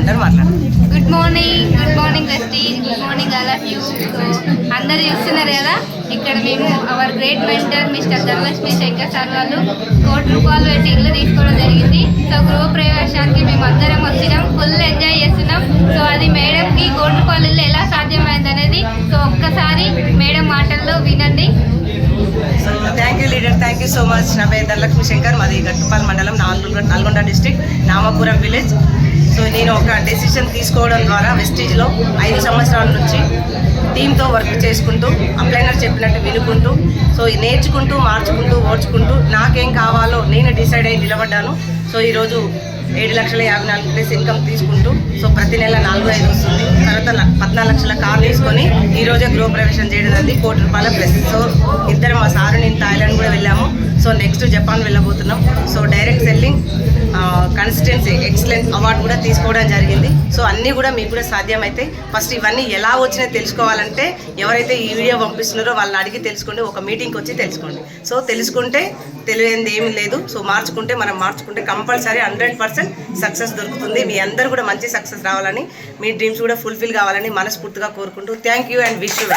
ఉంటారు, మాట్లాడారు. Good morning Vestige, good morning all of you. So అందరు చూస్తున్నారు కదా, ఇక్కడ మేము hour great mentor mister Dhanalakshmi Shankar sir వాళ్ళు ₹1,00,00,000 పెట్టి ఇల్లు తీసుకోవడం జరిగింది. సో గృహ ప్రవేశానికి మేము అందరం వచ్చినాం, ఫుల్ ఎంజాయ్ చేస్తున్నాం. సో అది మేడంకి ₹1,00,00,000 ఇల్లు ఎలా సాధ్యమైంది అనేది సో ఒక్కసారి మేడం మాటల్లో వినండి. So thank you leader, thank you so much. నా పేరు ధనలక్ష్మి శంకర్, మాది గట్టుపాల్ మండలం, నల్గొండ డిస్ట్రిక్ట్, నామాపురం విలేజ్. సో నేను ఒక డెసిషన్ తీసుకోవడం ద్వారా వెస్టీజ్లో 5 సంవత్సరాల నుంచి టీంతో వర్క్ చేసుకుంటూ అప్లైనర్ చెప్పినట్టు వినుకుంటూ సో నేర్చుకుంటూ మార్చుకుంటూ ఓడ్చుకుంటూ నాకేం కావాలో నేను డిసైడ్ అయ్యి నిలబడ్డాను. సో ఈరోజు 7,54,000 ఇన్కమ్ తీసుకుంటూ సో ప్రతి నెల 4-5 వస్తుంది. తర్వాత 14 లక్షల కార్ తీసుకొని ఈరోజే గృహప్రవేశం చేయడం అది ₹1,00,00,000 ప్లస్. సో ఇద్దరు మా సారు నేను థాయిలాండ్ కూడా వెళ్ళాము. సో నెక్స్ట్ జపాన్ వెళ్ళబోతున్నాం. So direct selling consistency excellent award కూడా తీసుకోవడం జరిగింది. సో అన్నీ కూడా మీకు కూడా సాధ్యమైతే ఫస్ట్ ఇవన్నీ ఎలా వచ్చినాయో తెలుసుకోవాలంటే ఎవరైతే ఈ వీడియో పంపిస్తున్నారో వాళ్ళని అడిగి తెలుసుకోండి, ఒక మీటింగ్కి వచ్చి తెలుసుకోండి. సో తెలుసుకుంటే తెలియనిది ఏమీ లేదు. సో మనం మార్చుకుంటే కంపల్సరీ 100% సక్సెస్ దొరుకుతుంది. మీ అందరూ కూడా మంచి సక్సెస్ రావాలని, మీ డ్రీమ్స్ కూడా ఫుల్ఫిల్ కావాలని మనస్ఫూర్తిగా కోరుకుంటూ thank you and wish you.